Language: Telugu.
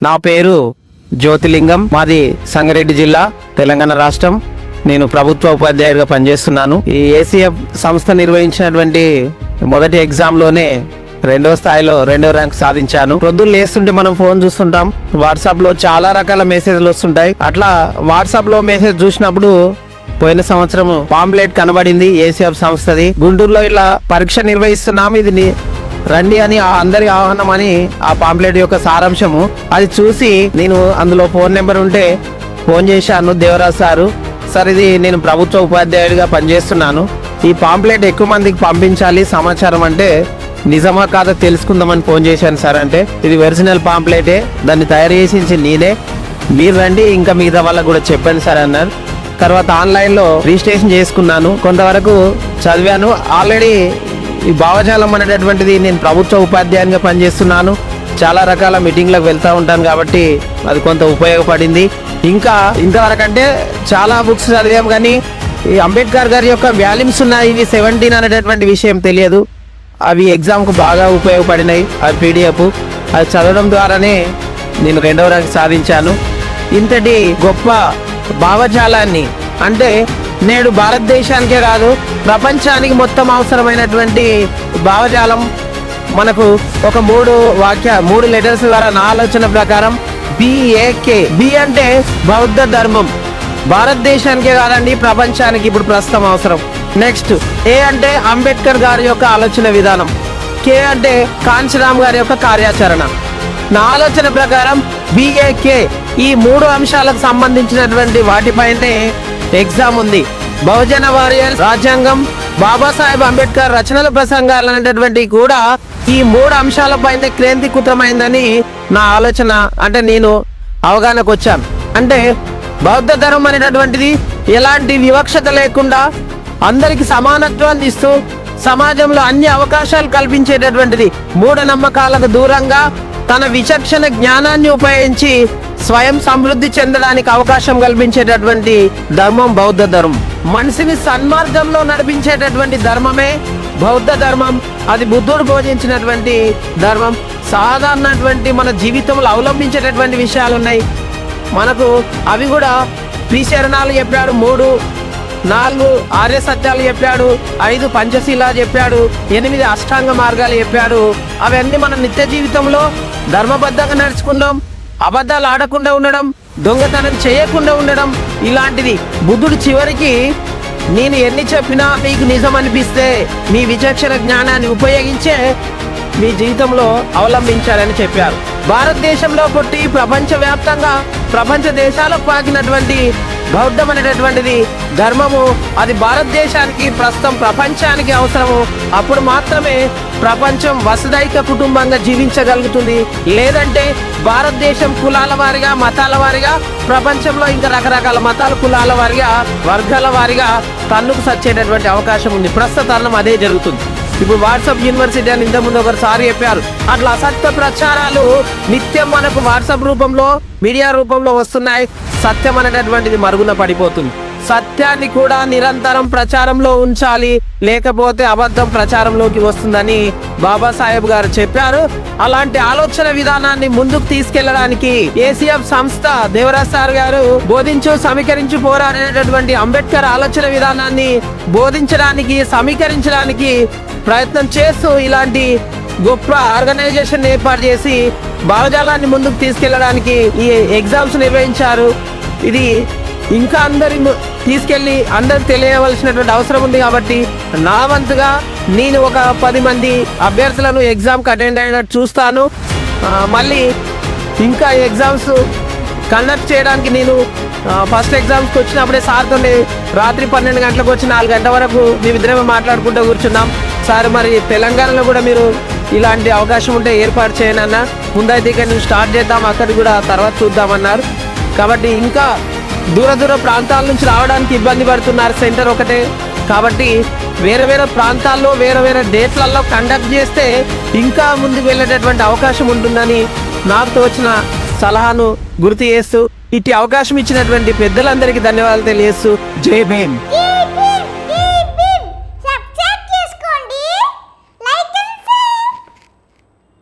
నా పేరు జ్యోతిలింగం. మాది సంగారెడ్డి జిల్లా, తెలంగాణ రాష్ట్రం. నేను ప్రభుత్వ ఉపాధ్యాయుడిగా పనిచేస్తున్నాను. ఈ ఏసీఎఫ్ సంస్థ నిర్వహించినటువంటి మొదటి ఎగ్జామ్లోనే 2వ స్థాయిలో 2వ ర్యాంక్ సాధించాను. ప్రొద్దున లేస్తుంటే మనం ఫోన్ చూస్తుంటాం, వాట్సాప్ లో చాలా రకాల మెసేజ్లు వస్తుంటాయి. అట్లా వాట్సాప్ లో మెసేజ్ చూసినప్పుడు పోయిన సంవత్సరం పాంప్లెట్ కనబడింది ఏసీఎఫ్ సంస్థది. గుంటూరులో ఇలా పరీక్ష నిర్వహిస్తున్నాము, ఇది రండి అని అందరి ఆహ్వానం అని ఆ పాంప్లెట్ యొక్క సారాంశము. అది చూసి నేను అందులో ఫోన్ నెంబర్ ఉంటే ఫోన్ చేశాను. దేవరాజ్ సార్, ఇది నేను ప్రభుత్వ ఉపాధ్యాయుడిగా పనిచేస్తున్నాను, ఈ పాంప్లెట్ ఎక్కువ మందికి పంపించాలి సమాచారం అంటే నిజమా కాదా తెలుసుకుందామని ఫోన్ చేశాను సార్. అంటే ఇది ఒరిజినల్ పాంప్లెటే, దాన్ని తయారు చేసి నేనే, మీరు రండి ఇంకా మిగతా వాళ్ళకు కూడా చెప్పండి సార్ అన్నారు. తర్వాత ఆన్లైన్లో రిజిస్ట్రేషన్ చేసుకున్నాను, కొంతవరకు చదివాను. ఆల్రెడీ ఈ భావజాలం అనేటటువంటిది నేను ప్రభుత్వ ఉపాధ్యాయునిగా పనిచేస్తున్నాను, చాలా రకాల మీటింగ్లకు వెళ్తూ ఉంటాను కాబట్టి అది కొంత ఉపయోగపడింది. ఇంకా ఇంతవరకు అంటే చాలా బుక్స్ చదివాం కానీ ఈ అంబేద్కర్ గారి యొక్క వాల్యూమ్స్ ఉన్నాయి, ఇవి 17 అనేటటువంటి విషయం తెలియదు. అవి ఎగ్జామ్కు బాగా ఉపయోగపడినాయి. అది పీడిఎఫ్, అది చదవడం ద్వారానే నేను 2వ ర్యాంక్ సాధించాను. ఇంతటి గొప్ప భావజాలాన్ని అంటే నేడు భారతదేశానికే కాదు ప్రపంచానికి మొత్తం అవసరమైనటువంటి భావజాలం మనకు ఒక 3 లెటర్స్ ద్వారా నా ఆలోచన ప్రకారం BAK. బి అంటే బౌద్ధ ధర్మం, భారతదేశానికే కాదండి ప్రపంచానికి ఇప్పుడు ప్రస్తుతం అవసరం. నెక్స్ట్ ఏ అంటే అంబేద్కర్ గారి యొక్క ఆలోచన విధానం. K అంటే కాంచీరామ్ గారి యొక్క కార్యాచరణ. నా ఆలోచన ప్రకారం BAK ఈ 3 అంశాలకు సంబంధించినటువంటి వాటిపైనే ఎగ్జామ్ ఉంది. బహుజన వారియర్, రాజ్యాంగం, బాబాసాహెబ్ అంబేద్కర్ రచనల ప్రసంగాలు అనేటటువంటి కూడా ఈ 3 అంశాలపైన కేంద్రీకృతమైందని నా ఆలోచన. అంటే నేను అవగాహనకు వచ్చాను. అంటే బౌద్ధ ధర్మం అనేటటువంటిది ఎలాంటి వివక్షత లేకుండా అందరికి సమానత్వాన్ని ఇస్తూ సమాజంలో అన్ని అవకాశాలు కల్పించేటటువంటిది, మూఢనమ్మకాలకు దూరంగా తన విచక్షణ జ్ఞానాన్ని ఉపయోగించి స్వయం సమృద్ధి చెందడానికి అవకాశం కల్పించేటటువంటి ధర్మం బౌద్ధ ధర్మం. మనిషిని సన్మార్గంలో నడిపించేటటువంటి ధర్మమే బౌద్ధ ధర్మం. అది బుద్ధుడు బోధించినటువంటి ధర్మం. సాధారణటువంటి మన జీవితంలో అవలంబించేటటువంటి విషయాలు ఉన్నాయి మనకు, అవి కూడా శ్రీచరణాలు చెప్పాడు, 4 ఆర్య సత్యాలు చెప్పాడు, 5 పంచశీల చెప్పాడు, 8 అష్టాంగ మార్గాలు చెప్పాడు. అవన్నీ మన నిత్య జీవితంలో ధర్మబద్ధంగా నడుచుకుందాం, అబద్ధాలు ఆడకుండా ఉండడం, దొంగతనం చేయకుండా ఉండడం, ఇలాంటిది. బుద్ధుడు చివరికి నేను ఎన్ని చెప్పినా మీకు నిజం అనిపిస్తే మీ విచక్షణ జ్ఞానాన్ని ఉపయోగించే మీ జీవితంలో అవలంబించాలని చెప్పారు. భారతదేశంలో పుట్టి ప్రపంచవ్యాప్తంగా ప్రపంచ దేశాలకు పాకినటువంటి బౌద్ధం అనేటటువంటిది ధర్మము. అది భారతదేశానికి ప్రస్తుతం ప్రపంచానికి అవసరము. అప్పుడు మాత్రమే ప్రపంచం వసుదైక కుటుంబంగా జీవించగలుగుతుంది. లేదంటే భారతదేశం కులాల వారిగా, మతాల వారిగా, ప్రపంచంలో ఇంకా రకరకాల మతాల, కులాల వారిగా, వర్గాల వారిగా తన్నుకు సచ్చేటటువంటి అవకాశం ఉంది. ప్రస్తుత తరుణం అదే జరుగుతుంది. ఇప్పుడు వాట్సాప్ యూనివర్సిటీ అని ఇంతకుముందు ఒకసారి చెప్పారు. అట్లా అసత్య ప్రచారాలు నిత్యం మనకు వాట్సాప్ రూపంలో, మీడియా రూపంలో వస్తున్నాయి. సత్యం అనేటటువంటిది మరుగున పడిపోతుంది. సత్యాన్ని కూడా నిరంతరం ప్రచారంలో ఉంచాలి, లేకపోతే అబద్ధం ప్రచారంలోకి వస్తుందని బాబాసాహెబ్ గారు చెప్పారు. అలాంటి ఆలోచన విధానాన్ని ముందుకు తీసుకెళ్లడానికి ఏసీఎఫ్ సంస్థ దేవరాజ్ సార్ గారు బోధించు సమీకరించు పోరాడేటటువంటి అంబేద్కర్ ఆలోచన విధానాన్ని బోధించడానికి, సమీకరించడానికి ప్రయత్నం చేస్తూ ఇలాంటి గొప్ప ఆర్గనైజేషన్ ఏర్పాటు చేసి భావజాలాన్ని ముందుకు తీసుకెళ్లడానికి ఈ ఎగ్జామ్స్ నిర్వహించారు. ఇది ఇంకా అందరి తీసుకెళ్లి అందరికి తెలియవలసినటువంటి అవసరం ఉంది. కాబట్టి నా వంతుగా నేను ఒక 10 మంది అభ్యర్థులను ఎగ్జామ్కి అటెండ్ అయినట్టు చూస్తాను. మళ్ళీ ఇంకా ఎగ్జామ్స్ కండక్ట్ చేయడానికి నేను ఫస్ట్ ఎగ్జామ్స్కి వచ్చినప్పుడే సార్తో రాత్రి 12 గంటలకు వచ్చి 4 గంటల వరకు మేమిద్దరమే మాట్లాడుకుంటూ కూర్చున్నాం. సార్ మరి తెలంగాణలో కూడా మీరు ఇలాంటి అవకాశం ఉంటే ఏర్పాటు చేయనన్నా, ముందైతే ఇక్కడ నేను స్టార్ట్ చేద్దాం, అక్కడికి కూడా తర్వాత చూద్దామన్నారు. కాబట్టి ఇంకా దూర ప్రాంతాల నుంచి రావడానికి ఇబ్బంది పడుతున్నారు. సెంటర్ ఒకటే కాబట్టి వేరే ప్రాంతాల్లో వేరే డేట్లలో కండక్ట్ చేస్తే ఇంకా ముందుకు వెళ్ళేటటువంటి అవకాశం ఉంటుందని నాకు తోచిన సలహాను గుర్తు చేస్తూ ఇట్టి అవకాశం ఇచ్చినటువంటి పెద్దలందరికీ ధన్యవాదాలు తెలియజేస్తూ జై భీమ్.